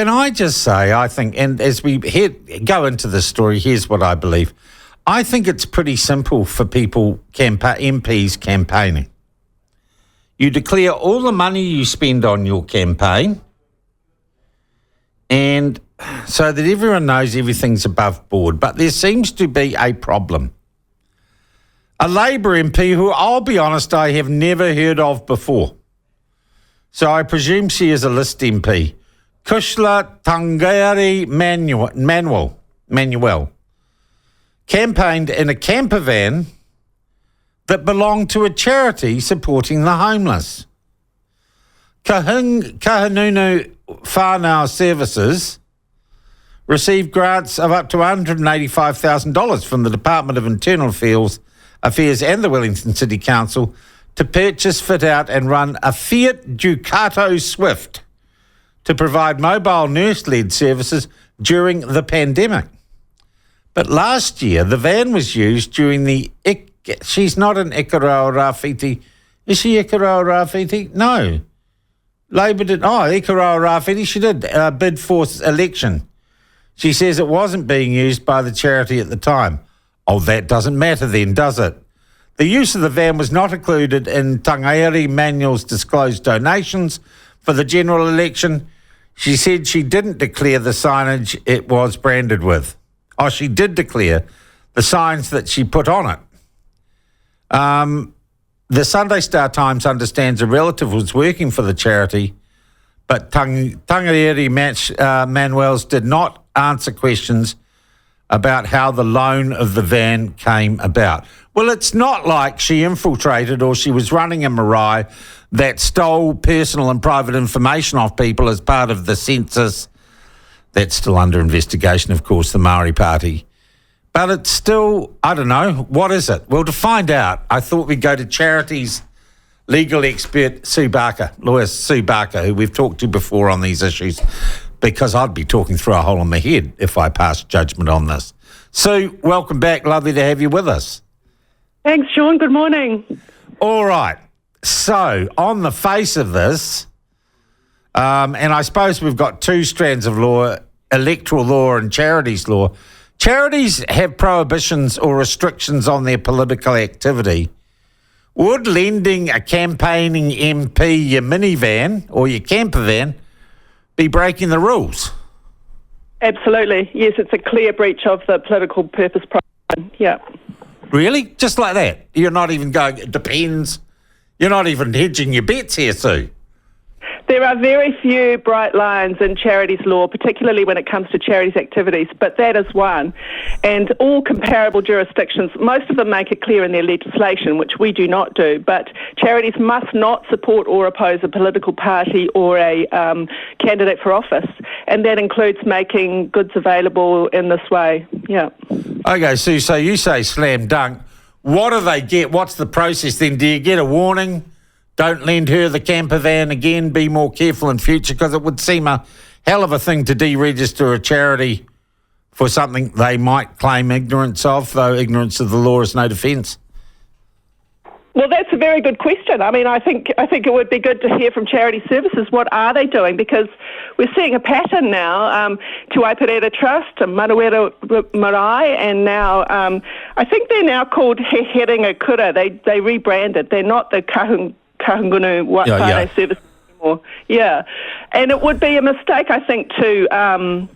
Can I just say, I think, and as we go into this story, here's what I believe. I think it's pretty simple for people, MPs campaigning. You declare all the money you spend on your campaign, and so that everyone knows everything's above board. But there seems to be a problem. A Labour MP who, I'll be honest, I have never heard of before. So I presume she is a list MP. Cushla Tangaere-Manuel campaigned in a camper van that belonged to a charity supporting the homeless. Kahanunu Whānau Services received grants of up to $185,000 from the Department of Internal Affairs and the Wellington City Council to purchase, fit out and run a Fiat Ducato Swift to provide mobile nurse-led services during the pandemic. But last year, the van was used during the... She's not an Ikaroa Rāwhiti. Is she Ikaroa Rāwhiti? No. Labour did... Ikaroa Rāwhiti, she did bid for election. She says it wasn't being used by the charity at the time. Oh, that doesn't matter then, does it? The use of the van was not included in Tangaere-Manuel's disclosed donations for the general election. She said she didn't declare the signage it was branded with. Oh, she did declare the signs that she put on it. The Sunday Star Times understands a relative was working for the charity, but Tangaere-Manuel's did not answer questions about how the loan of the van came about. Well, it's not like she infiltrated or she was running a marae that stole personal and private information off people as part of the census. That's still under investigation, of course, the Māori Party. But it's still, I don't know, what is it? Well, to find out, I thought we'd go to Charities legal expert Sue Barker, lawyer Sue Barker, who we've talked to before on these issues, because I'd be talking through a hole in my head if I passed judgment on this. Sue, welcome back. Lovely to have you with us. Thanks, Sean. Good morning. All right. So, on the face of this, and I suppose we've got two strands of law, electoral law and charities law. Charities have prohibitions or restrictions on their political activity. Would lending a campaigning MP your minivan or your camper van be breaking the rules? Absolutely. Yes, it's a clear breach of the political purpose prohibition. Yeah. Really? Just like that? You're not even going, it depends. You're not even hedging your bets here, Sue. There are very few bright lines in charities law, particularly when it comes to charities activities, but that is one. And all comparable jurisdictions, most of them make it clear in their legislation, which we do not do, but charities must not support or oppose a political party or a candidate for office. And that includes making goods available in this way. Yeah. Okay, Sue, so you say slam dunk. What do they get? What's the process then? Do you get a warning? Don't lend her the camper van again. Be more careful in future, because it would seem a hell of a thing to deregister a charity for something they might claim ignorance of, though ignorance of the law is no defence. Well, that's a very good question. I mean, I think it would be good to hear from Charity Services. What are they doing? Because we're seeing a pattern now. Te Waiperere Trust, Manuera Marae, and now I think they're now called He Heringa Kura. They rebranded. They're not the Kahungunu Whare Services anymore. Yeah, and it would be a mistake, I think, to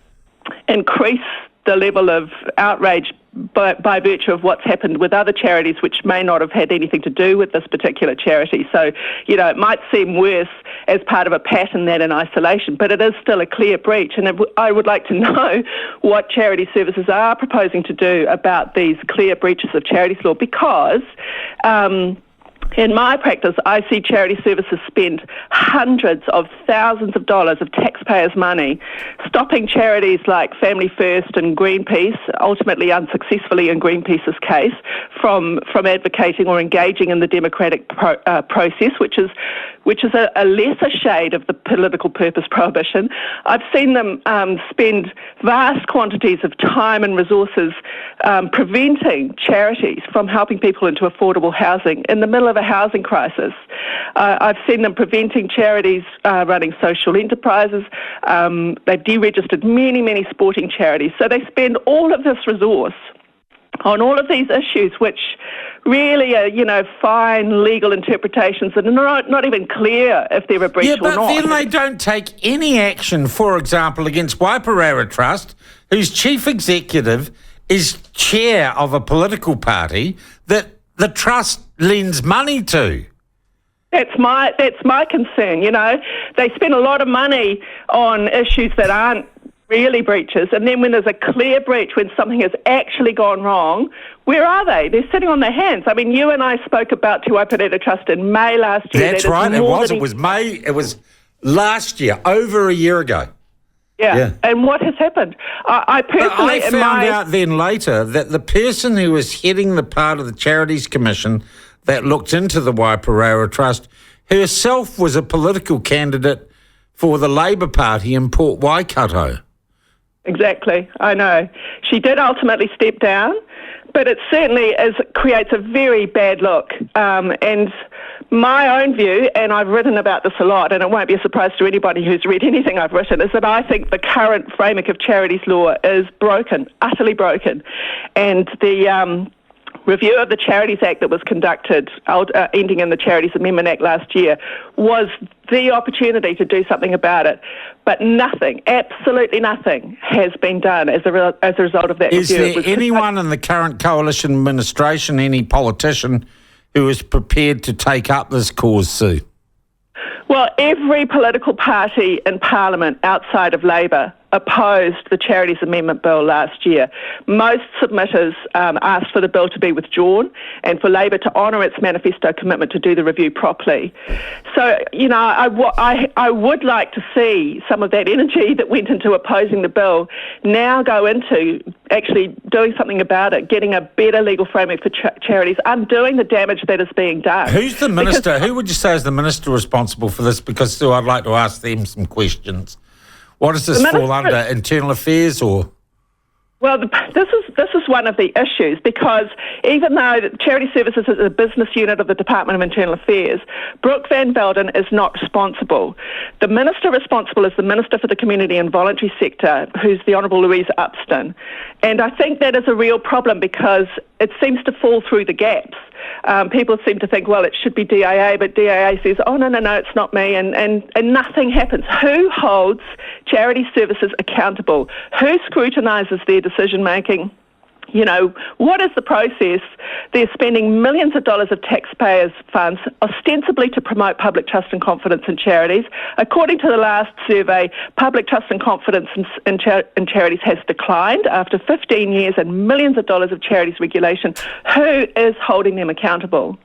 increase the level of outrage by virtue of what's happened with other charities which may not have had anything to do with this particular charity. So, you know, it might seem worse as part of a pattern than in isolation, but it is still a clear breach. And I would like to know what Charity Services are proposing to do about these clear breaches of charities law, because in my practice, I see Charity Services spend hundreds of thousands of dollars of taxpayers' money stopping charities like Family First and Greenpeace, ultimately unsuccessfully in Greenpeace's case, from advocating or engaging in the democratic process, which is a lesser shade of the political purpose prohibition. I've seen them spend vast quantities of time and resources preventing charities from helping people into affordable housing in the middle of the housing crisis. I've seen them preventing charities running social enterprises. They've deregistered many, many sporting charities. So they spend all of this resource on all of these issues, which really are, fine legal interpretations that are not even clear if they're a breach or not. Yeah, but then they don't take any action, for example, against Waiparaira Trust, whose chief executive is chair of a political party that the trust lends money to. That's my concern, They spend a lot of money on issues that aren't really breaches, and then when there's a clear breach, when something has actually gone wrong, where are they? They're sitting on their hands. I mean, you and I spoke about Te Waiparaira Trust in May last year. That's right, it was May, it was last year, over a year ago. Yeah. And what has happened? I personally... I found out then later that the person who was heading the part of the Charities Commission that looked into the Waiparaira Trust herself was a political candidate for the Labour Party in Port Waikato. Exactly, I know. She did ultimately step down, but it certainly creates a very bad look. And my own view, and I've written about this a lot, and it won't be a surprise to anybody who's read anything I've written, is that I think the current framework of charities law is broken, utterly broken. And the review of the Charities Act that was conducted, ending in the Charities Amendment Act last year, was the opportunity to do something about it. But nothing, absolutely nothing, has been done as a result of that review. Is there anyone in the current coalition administration, any politician, who is prepared to take up this cause, Sue? Well, every political party in Parliament outside of Labour opposed the Charities Amendment Bill last year. Most submitters asked for the bill to be withdrawn and for Labour to honour its manifesto commitment to do the review properly. So, I would like to see some of that energy that went into opposing the bill now go into actually doing something about it, getting a better legal framework for charities, undoing the damage that is being done. Who's the minister? Who would you say is the minister responsible for this? Because, Sue, I'd like to ask them some questions. What does this fall under? Internal Affairs or? Well, this is one of the issues, because even though Charity Services is a business unit of the Department of Internal Affairs, Brooke Van Velden is not responsible. The minister responsible is the Minister for the Community and Voluntary Sector, who's the Honourable Louise Upston. And I think that is a real problem because it seems to fall through the gaps. People seem to think, well, it should be DIA, but DIA says, oh, no, it's not me, and nothing happens. Who holds Charity Services accountable? Who scrutinises their decision-making? What is the process? They're spending millions of dollars of taxpayers' funds ostensibly to promote public trust and confidence in charities. According to the last survey, public trust and confidence in charities has declined after 15 years and millions of dollars of charities regulation. Who is holding them accountable?